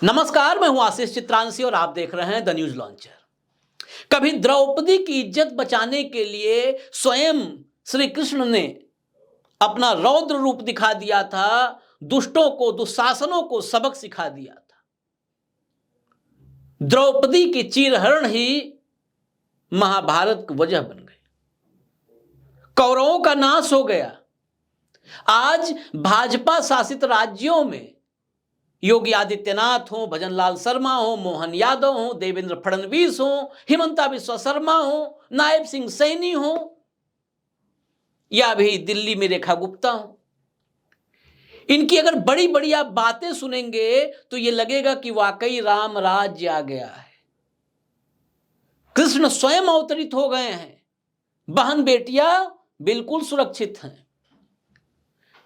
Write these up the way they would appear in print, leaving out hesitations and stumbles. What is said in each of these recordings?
नमस्कार, मैं हूं आशीष चित्रांशी और आप देख रहे हैं द न्यूज लॉन्चर। कभी द्रौपदी की इज्जत बचाने के लिए स्वयं श्री कृष्ण ने अपना रौद्र रूप दिखा दिया था, दुष्टों को, दुशासनों को सबक सिखा दिया था। द्रौपदी की चीरहरण ही महाभारत की वजह बन गई, कौरवों का नाश हो गया। आज भाजपा शासित राज्यों में योगी आदित्यनाथ हो, भजनलाल शर्मा हो, मोहन यादव हो, देवेंद्र फडणवीस हो, हिमंता बिस्वा शर्मा हो, नायब सिंह सैनी हो, या भी दिल्ली में रेखा गुप्ता हो, इनकी अगर बड़ी बड़ी आप बातें सुनेंगे तो ये लगेगा कि वाकई राम राज्य आ गया है, कृष्ण स्वयं अवतरित हो गए हैं, बहन बेटियां बिल्कुल सुरक्षित हैं।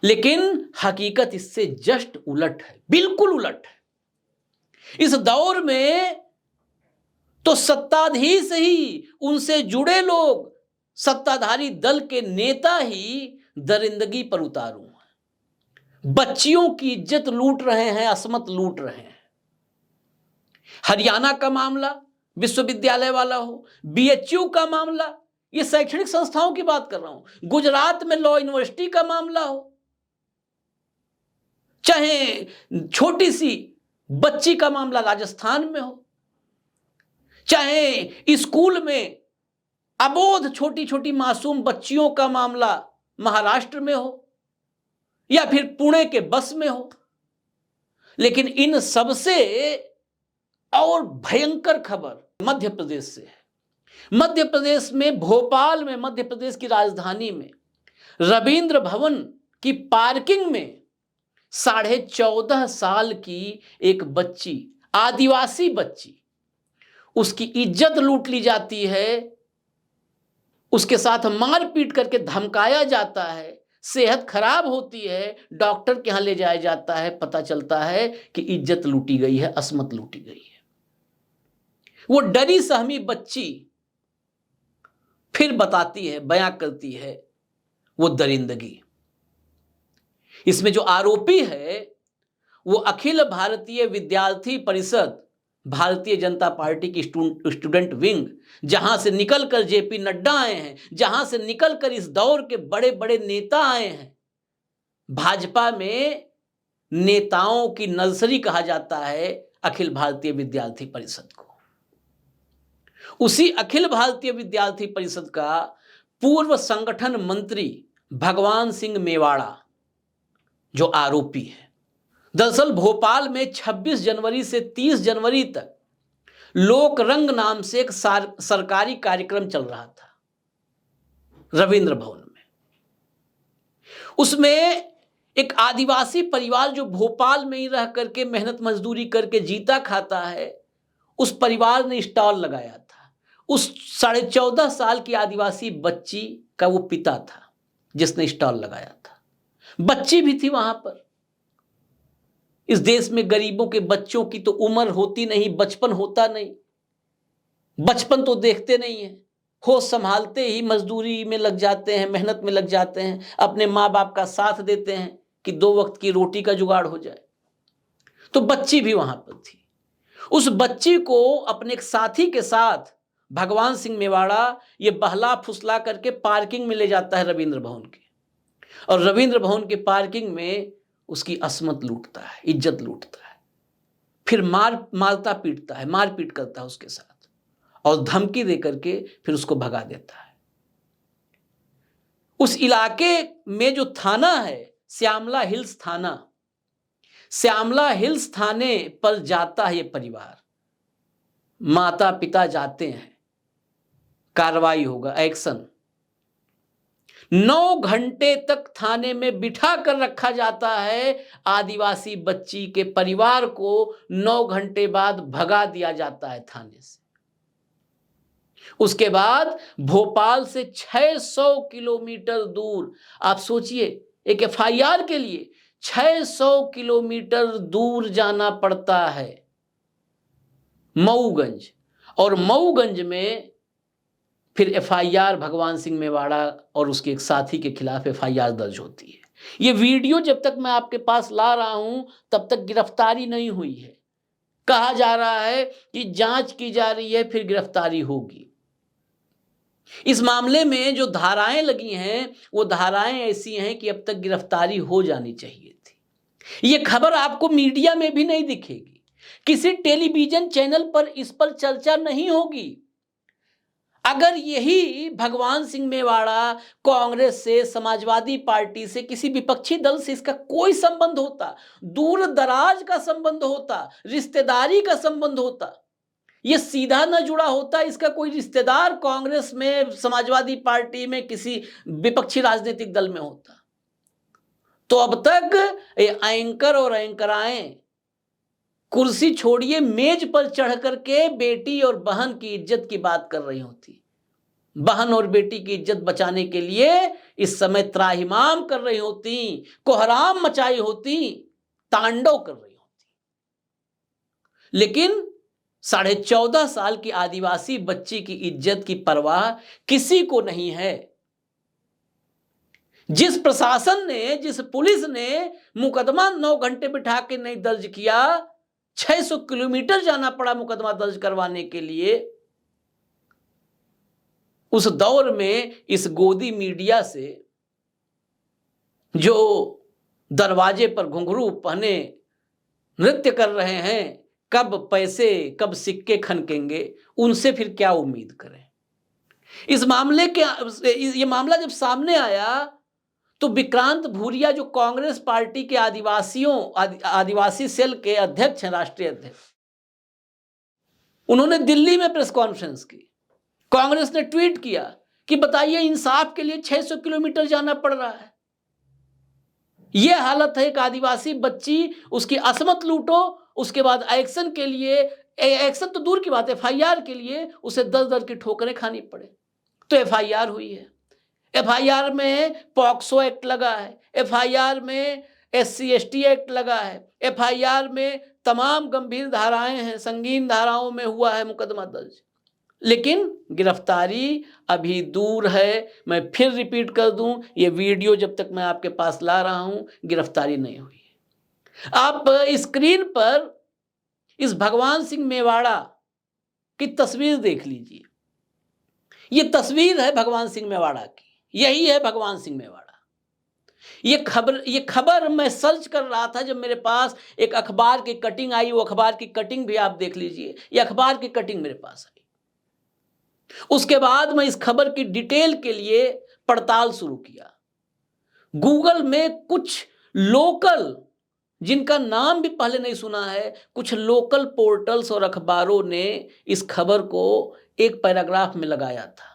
लेकिन हकीकत इससे जस्ट उलट है, बिल्कुल उलट है। इस दौर में तो सत्ताधीश ही, उनसे जुड़े लोग, सत्ताधारी दल के नेता ही दरिंदगी पर उतारू हैं, बच्चियों की इज्जत लूट रहे हैं, असमत लूट रहे हैं। हरियाणा का मामला विश्वविद्यालय वाला हो, बीएचयू का मामला, ये शैक्षणिक संस्थाओं की बात कर रहा हूं, गुजरात में लॉ यूनिवर्सिटी का मामला हो, चाहे छोटी सी बच्ची का मामला राजस्थान में हो, चाहे स्कूल में अबोध छोटी छोटी मासूम बच्चियों का मामला महाराष्ट्र में हो, या फिर पुणे के बस में हो। लेकिन इन सबसे और भयंकर खबर मध्य प्रदेश से है। मध्य प्रदेश में, भोपाल में, मध्य प्रदेश की राजधानी में रविंद्र भवन की पार्किंग में 14.5 साल की एक बच्ची, आदिवासी बच्ची, उसकी इज्जत लूट ली जाती है, उसके साथ मारपीट करके धमकाया जाता है, सेहत खराब होती है, डॉक्टर के यहां ले जाया जाता है, पता चलता है कि इज्जत लूटी गई है, असमत लूटी गई है। वो डरी सहमी बच्ची फिर बताती है, बयां करती है वो दरिंदगी। इसमें जो आरोपी है वो अखिल भारतीय विद्यार्थी परिषद, भारतीय जनता पार्टी की स्टूडेंट विंग, जहां से निकलकर जेपी नड्डा आए हैं, जहां से निकलकर इस दौर के बड़े बड़े नेता आए हैं। भाजपा में नेताओं की नर्सरी कहा जाता है अखिल भारतीय विद्यार्थी परिषद को। उसी अखिल भारतीय विद्यार्थी परिषद का पूर्व संगठन मंत्री भगवान सिंह मेवाड़ा जो आरोपी है। दरअसल भोपाल में 26 जनवरी से 30 जनवरी तक लोक रंग नाम से एक सरकारी कार्यक्रम चल रहा था रविंद्र भवन में। उसमें एक आदिवासी परिवार जो भोपाल में ही रह करके मेहनत मजदूरी करके जीता खाता है, उस परिवार ने स्टॉल लगाया था। उस 14.5 साल की आदिवासी बच्ची का वो पिता था जिसने स्टॉल लगाया था। बच्ची भी थी वहां पर। इस देश में गरीबों के बच्चों की तो उम्र होती नहीं, बचपन होता नहीं, बचपन तो देखते नहीं है, होश संभालते ही मजदूरी में लग जाते हैं, मेहनत में लग जाते हैं, अपने माँ बाप का साथ देते हैं कि 2 वक्त की रोटी का जुगाड़ हो जाए। तो बच्ची भी वहां पर थी। उस बच्ची को अपने एक साथी के साथ भगवान सिंह मेवाड़ा ये बहला फुसला करके पार्किंग में ले जाता है रविंद्र भवन के, और रविंद्र भवन के पार्किंग में उसकी असमत लूटता है, इज्जत लूटता है, फिर मारता पीटता है, मारपीट करता है उसके साथ, और धमकी दे करके फिर उसको भगा देता है। उस इलाके में जो थाना है श्यामला हिल्स थाना, श्यामला हिल्स थाने पर जाता है ये परिवार, माता पिता जाते हैं, कार्रवाई होगा, एक्शन। 9 घंटे तक थाने में बिठा कर रखा जाता है। आदिवासी बच्ची के परिवार को 9 घंटे बाद भगा दिया जाता है थाने से। उसके बाद भोपाल से 600 किलोमीटर दूर, आप सोचिए, एक एफआईआर के लिए 600 किलोमीटर दूर जाना पड़ता है, मऊगंज। और मऊगंज में फिर एफआईआर भगवान सिंह मेवाड़ा और उसके एक साथी के खिलाफ एफआईआर दर्ज होती है। ये वीडियो जब तक मैं आपके पास ला रहा हूं तब तक गिरफ्तारी नहीं हुई है, कहा जा रहा है कि जांच की जा रही है, फिर गिरफ्तारी होगी। इस मामले में जो धाराएं लगी हैं वो धाराएं ऐसी हैं कि अब तक गिरफ्तारी हो जानी चाहिए थी। ये खबर आपको मीडिया में भी नहीं दिखेगी, किसी टेलीविजन चैनल पर इस पर चर्चा नहीं होगी। अगर यही भगवान सिंह मेवाड़ा कांग्रेस से, समाजवादी पार्टी से, किसी विपक्षी दल से इसका कोई संबंध होता, दूर दराज का संबंध होता, रिश्तेदारी का संबंध होता, ये सीधा न जुड़ा होता, इसका कोई रिश्तेदार कांग्रेस में, समाजवादी पार्टी में, किसी विपक्षी राजनीतिक दल में होता, तो अब तक ये एंकर और एंकराएं कुर्सी छोड़िए मेज पर चढ़ करके बेटी और बहन की इज्जत की बात कर रही होती। बहन और बेटी की इज्जत बचाने के लिए इस समय त्राहिमाम कर रही होती, कोहराम मचाई होती, तांडव कर रही होती। लेकिन 14.5 साल की आदिवासी बच्ची की इज्जत की परवाह किसी को नहीं है। जिस प्रशासन ने, जिस पुलिस ने मुकदमा 9 घंटे बिठा के नहीं दर्ज किया, 600 किलोमीटर जाना पड़ा मुकदमा दर्ज करवाने के लिए, उस दौर में इस गोदी मीडिया से जो दरवाजे पर घुंघरू पहने नृत्य कर रहे हैं, कब पैसे, कब सिक्के खनकेंगे, उनसे फिर क्या उम्मीद करें। ये मामला जब सामने आया तो विक्रांत भूरिया जो कांग्रेस पार्टी के आदिवासी सेल के अध्यक्ष हैं, राष्ट्रीय अध्यक्ष, उन्होंने दिल्ली में प्रेस कॉन्फ्रेंस की। कांग्रेस ने ट्वीट किया कि बताइए, इंसाफ के लिए 600 किलोमीटर जाना पड़ रहा है। यह हालत है एक आदिवासी बच्ची, उसकी असमत लूटो, उसके बाद एक्शन के लिए, एक्शन तो दूर की बात है, FIR के लिए उसे 10 की ठोकरें खानी पड़े। तो FIR हुई है, FIR में पॉक्सो एक्ट लगा है, FIR में SC/ST एक्ट लगा है, FIR में तमाम गंभीर धाराएं हैं, संगीन धाराओं में हुआ है मुकदमा दर्ज, लेकिन गिरफ्तारी अभी दूर है। मैं फिर रिपीट कर दूं, ये वीडियो जब तक मैं आपके पास ला रहा हूं, गिरफ्तारी नहीं हुई है। आप स्क्रीन पर इस भगवान सिंह मेवाड़ा की तस्वीर देख लीजिए। ये तस्वीर है भगवान सिंह मेवाड़ा की, यही है भगवान सिंह मेवाड़ा। ये खबर मैं सर्च कर रहा था, जब मेरे पास एक अखबार की कटिंग आई, वो अखबार की कटिंग भी आप देख लीजिए, ये अखबार की कटिंग मेरे पास आई। उसके बाद मैं इस खबर की डिटेल के लिए पड़ताल शुरू किया। गूगल में कुछ लोकल, जिनका नाम भी पहले नहीं सुना है, कुछ लोकल पोर्टल्स और अखबारों ने इस खबर को एक पैराग्राफ में लगाया था।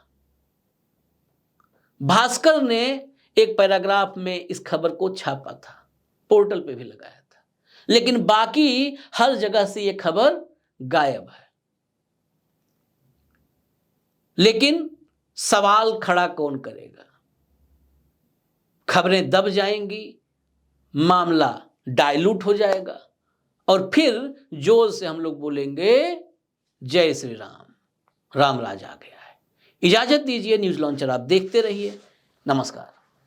भास्कर ने एक पैराग्राफ में इस खबर को छापा था, पोर्टल पे भी लगाया था, लेकिन बाकी हर जगह से यह खबर गायब है। लेकिन सवाल खड़ा कौन करेगा? खबरें दब जाएंगी, मामला डाइल्यूट हो जाएगा, और फिर जोर से हम लोग बोलेंगे जय श्री राम, राम राज आ गया है। इजाजत दीजिए, न्यूज लॉन्चर आप देखते रहिए। नमस्कार।